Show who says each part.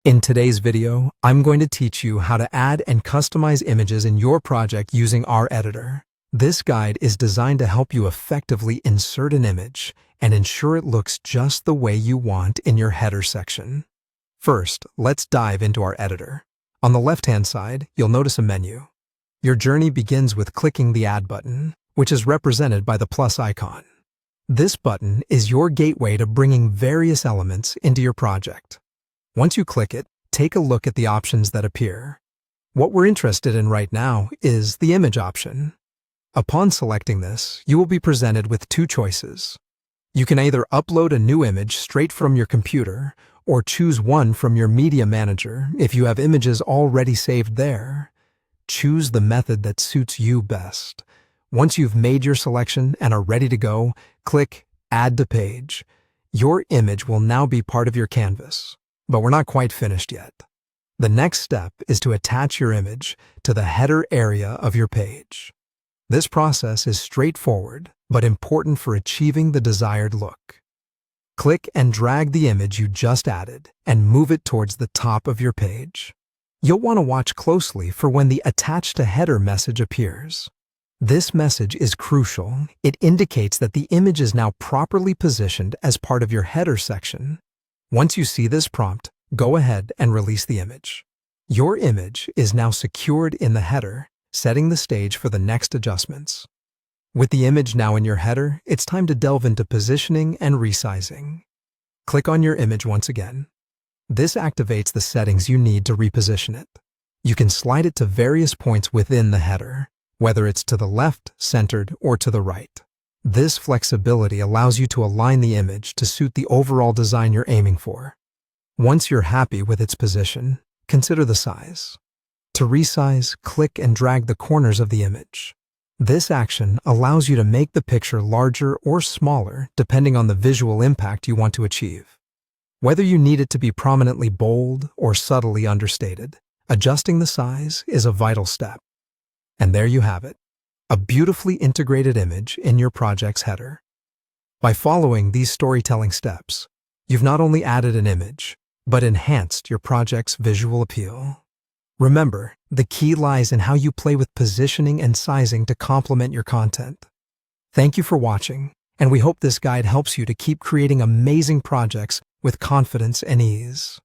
Speaker 1: In today's video, I'm going to teach you how to add and customize images in your project using our editor. This guide is designed to help you effectively insert an image and ensure it looks just the way you want in your header section. First, let's dive into our editor. On the left-hand side, you'll notice a menu. Your journey begins with clicking the Add button, which is represented by the plus icon. This button is your gateway to bringing various elements into your project. Once you click it, take a look at the options that appear. What we're interested in right now is the image option. Upon selecting this, you will be presented with two choices. You can either upload a new image straight from your computer or choose one from your media manager if you have images already saved there. Choose the method that suits you best. Once you've made your selection and are ready to go, click Add to Page. Your image will now be part of your canvas. But we're not quite finished yet. The next step is to attach your image to the header area of your page. This process is straightforward, but important for achieving the desired look. Click and drag the image you just added and move it towards the top of your page. You'll want to watch closely for when the Attach to Header message appears. This message is crucial. It indicates that the image is now properly positioned as part of your header section. Once you see this prompt, go ahead and release the image. Your image is now secured in the header, setting the stage for the next adjustments. With the image now in your header, it's time to delve into positioning and resizing. Click on your image once again. This activates the settings you need to reposition it. You can slide it to various points within the header, whether it's to the left, centered, or to the right. This flexibility allows you to align the image to suit the overall design you're aiming for. Once you're happy with its position, consider the size. To resize, click and drag the corners of the image. This action allows you to make the picture larger or smaller depending on the visual impact you want to achieve. Whether you need it to be prominently bold or subtly understated, adjusting the size is a vital step. And there you have it. A beautifully integrated image in your project's header. By following these storytelling steps, you've not only added an image, but enhanced your project's visual appeal. Remember, the key lies in how you play with positioning and sizing to complement your content. Thank you for watching, and we hope this guide helps you to keep creating amazing projects with confidence and ease.